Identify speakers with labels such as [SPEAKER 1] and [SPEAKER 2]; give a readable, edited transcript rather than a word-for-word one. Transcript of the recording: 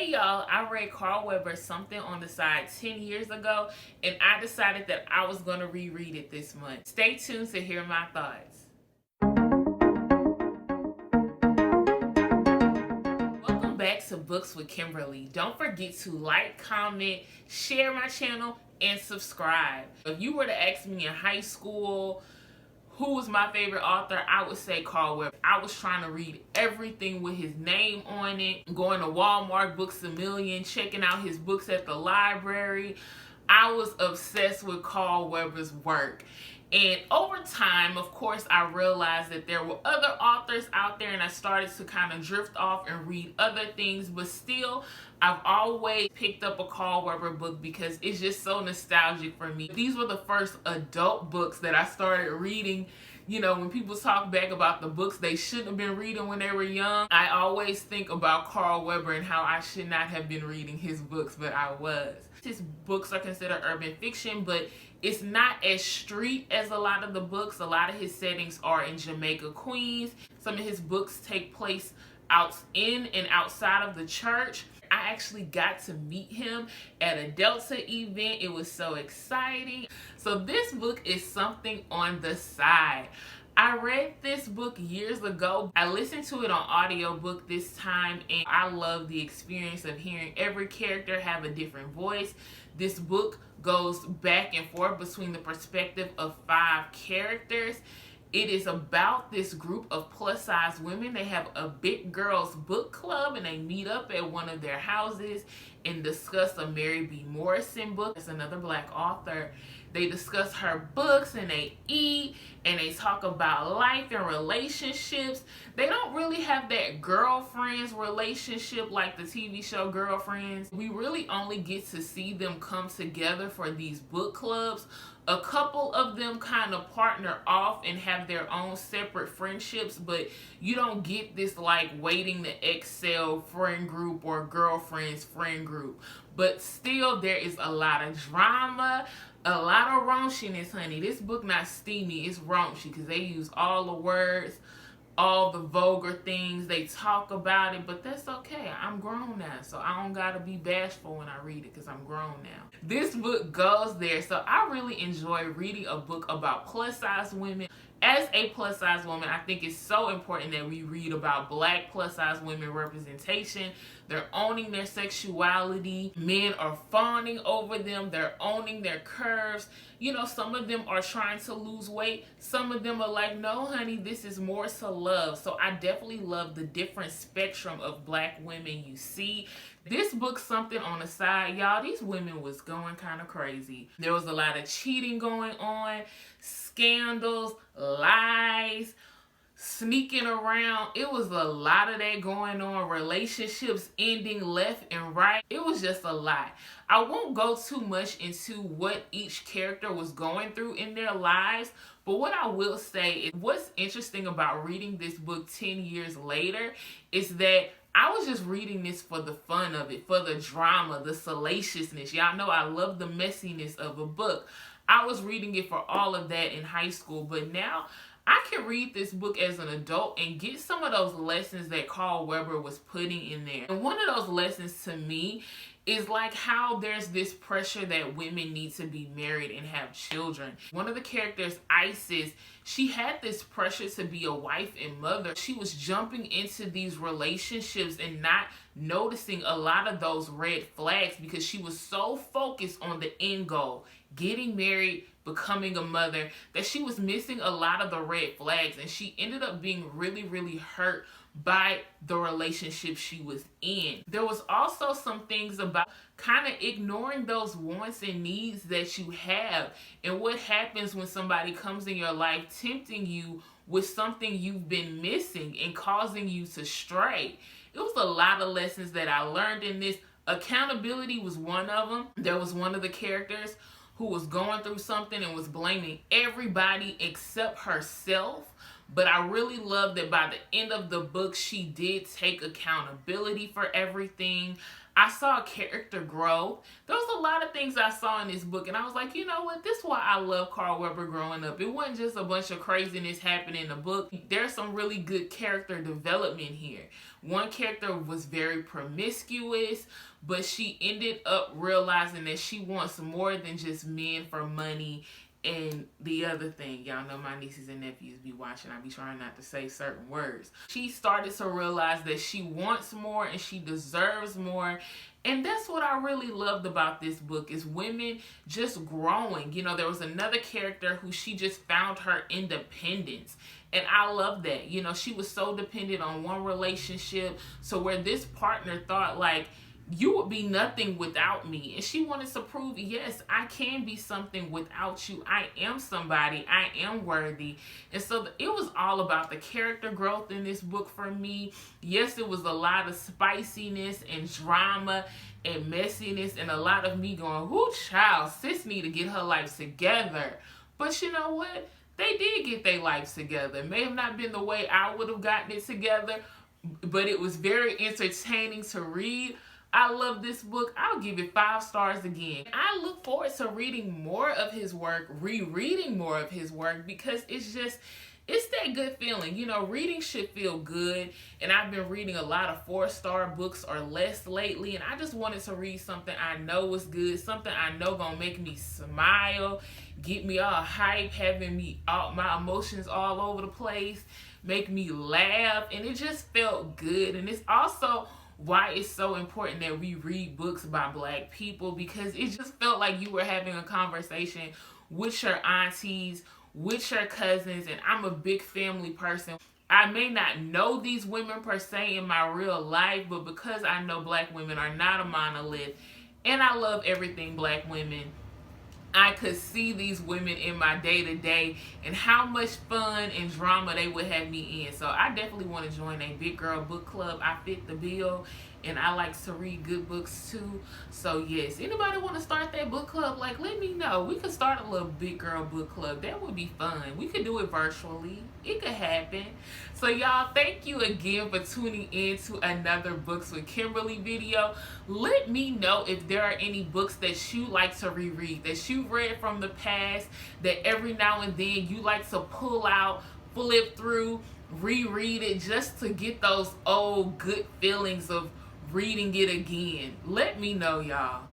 [SPEAKER 1] Hey y'all, I read Carl Weber's Something on the Side 10 years ago, and I decided that I was going to reread it this month. Stay tuned to hear my thoughts. Welcome back to Books with Kimberly. Don't forget to like, comment, share my channel, and subscribe. If you were to ask me in high school who was my favorite author, I would say Carl Weber. I was trying to read everything with his name on it, going to Walmart, Books A Million, checking out his books at the library. I was obsessed with Carl Weber's work. And over time, of course, I realized that there were other authors out there, and I started to kind of drift off and read other things, but still, I've always picked up a Carl Weber book because it's just so nostalgic for me. These were the first adult books that I started reading. You know, when people talk back about the books they shouldn't have been reading when they were young, I always think about Carl Weber and how I should not have been reading his books, but I was. His books are considered urban fiction, but it's not as street as a lot of the books. A lot of his settings are in Jamaica, Queens. Some of his books take place out in and outside of the church. I actually got to meet him at a Delta event. It was so exciting. So this book is Something on the Side. I read this book years ago. I listened to it on audiobook this time, and I love the experience of hearing every character have a different voice. This book goes back and forth between the perspective of 5 characters. It is about this group of plus-size women. They have a big girls book club, and they meet up at one of their houses and discuss a Mary B. Morrison book. It's another Black author. They discuss her books, and they eat, and they talk about life and relationships. They don't really have that girlfriends relationship like the TV show Girlfriends. We really only get to see them come together for these book clubs. A couple of them kind of partner off and have their own separate friendships, but you don't get this like waiting to excel friend group or girlfriends friend group. But still, there is a lot of drama, a lot of raunchiness, honey. This book not steamy, it's raunchy because they use all the words, all the vulgar things. They talk about it, but that's okay. I'm grown now, so I don't gotta be bashful when I read it because I'm grown now. This book goes there. So I really enjoy reading a book about plus-size women. As a plus-size woman, I think it's so important that we read about Black plus-size women representation. They're owning their sexuality. Men are fawning over them. They're owning their curves. You know, some of them are trying to lose weight. Some of them are like, no, honey, this is more to love. So I definitely love the different spectrum of Black women you see. This book, Something on the Side, y'all, these women was going kind of crazy. There was a lot of cheating going on, scandals, lies, sneaking around. It was a lot of that going on. Relationships ending left and right. It was just a lot. I won't go too much into what each character was going through in their lives, but what I will say is what's interesting about reading this book 10 years later is that I was just reading this for the fun of it, for the drama, the salaciousness. Y'all know I love the messiness of a book. I was reading it for all of that in high school, but now I can read this book as an adult and get some of those lessons that Carl Weber was putting in there. And one of those lessons to me is like how there's this pressure that women need to be married and have children. One of the characters, Isis, she had this pressure to be a wife and mother. She was jumping into these relationships and not noticing a lot of those red flags because she was so focused on the end goal, getting married, becoming a mother, that she was missing a lot of the red flags, and she ended up being really, really hurt by the relationship she was in. There was also some things about kind of ignoring those wants and needs that you have, and what happens when somebody comes in your life tempting you with something you've been missing and causing you to stray. It was a lot of lessons that I learned in this. Accountability was one of them. There was one of the characters who was going through something and was blaming everybody except herself. But I really love that by the end of the book, she did take accountability for everything. I saw character growth. There was a lot of things I saw in this book, and I was like, you know what? This is why I love Carl Weber growing up. It wasn't just a bunch of craziness happening in the book. There's some really good character development here. One character was very promiscuous, but she ended up realizing that she wants more than just men for money. And the other thing, y'all know my nieces and nephews be watching. I be trying not to say certain words. She started to realize that she wants more and she deserves more. And that's what I really loved about this book, is women just growing. You know, there was another character who she just found her independence. And I love that. You know, she was so dependent on one relationship. So where this partner thought like, you would be nothing without me. And she wanted to prove, yes, I can be something without you. I am somebody. I am worthy. And so it was all about the character growth in this book for me. Yes, it was a lot of spiciness and drama and messiness and a lot of me going, whoo, child, sis need to get her life together. But you know what? They did get their lives together. It may have not been the way I would have gotten it together, but it was very entertaining to read. I love this book. I'll give it 5 stars again. I look forward to reading more of his work, rereading more of his work, because it's that good feeling. You know, reading should feel good, and I've been reading a lot of 4-star books or less lately, and I just wanted to read something I know was good, something I know gonna make me smile, get me all hype, having me all my emotions all over the place, make me laugh, and it just felt good. And it's also why it's so important that we read books by Black people, because it just felt like you were having a conversation with your aunties, with your cousins, and I'm a big family person. I may not know these women per se in my real life, but because I know Black women are not a monolith, and I love everything Black women, I could see these women in my day-to-day and how much fun and drama they would have me in. So I definitely want to join a big girl book club. I fit the bill, and I like to read good books too. So yes, anybody want to start that book club, like, let me know. We could start a little big girl book club. That would be fun. We could do it virtually. It could happen. So y'all, thank you again for tuning in to another Books with Kimberly video. Let me know if there are any books that you like to reread, that you read from the past, that every now and then you like to pull out, flip through, reread it just to get those old good feelings of reading it again. Let me know, y'all.